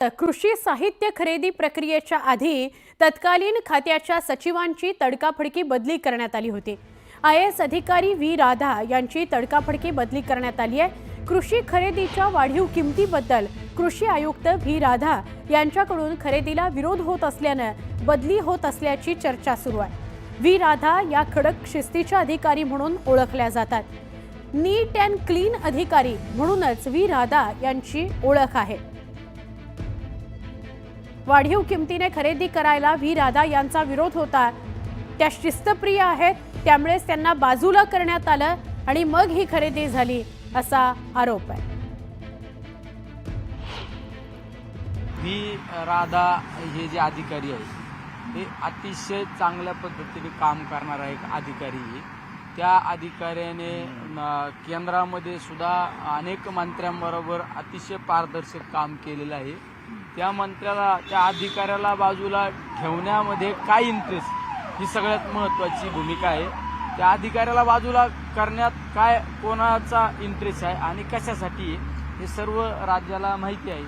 कृषी साहित्य खरेदी प्रक्रियेच्या आधी तत्कालीन खात्याच्या सचिवांची तडकाफडकी बदली करण्यात आली होती। IAS अधिकारी व्ही राधा यांची तडकाफडकी बदली करण्यात आली आहे। कृषी खरेदीच्या वाढीव किमतीबद्दल कृषी आयुक्त व्ही राधा यांच्याकडून खरेदीला विरोध होत असल्याने बदली होत असल्याची चर्चा सुरू आहे। व्ही राधा या खडक शिस्तीच्या अधिकारी म्हणून ओळखल्या जातात। नीट अँड क्लीन अधिकारी म्हणूनच व्ही राधा यांची ओळख आहे। वाढीव किमतीने खरेदी करायला व्ही राधा यांचा विरोध होता। त्या शिस्तप्रिय आहेत, त्यामुळेच त्यांना बाजूला करण्यात आलं आणि मग ही खरेदी झाली असा आरोप आहे। व्ही राधा हे जे अधिकारी आहेत हे अतिशय चांगल्या पद्धतीने काम करणारा एक अधिकारी आहे। त्या अधिकाऱ्याने केंद्रामध्ये सुद्धा अनेक मंत्र्यांबरोबर अतिशय पारदर्शक काम केलेलं आहे। त्या मंत्र्याला त्या अधिकाऱ्याला बाजूला ठेवण्यामध्ये काय इंटरेस्ट ही सगळ्यात महत्त्वाची भूमिका आहे। त्या अधिकाऱ्याला बाजूला करण्यात काय कोणाचा इंटरेस्ट आहे आणि कशासाठी हे सर्व राज्याला माहिती आहे।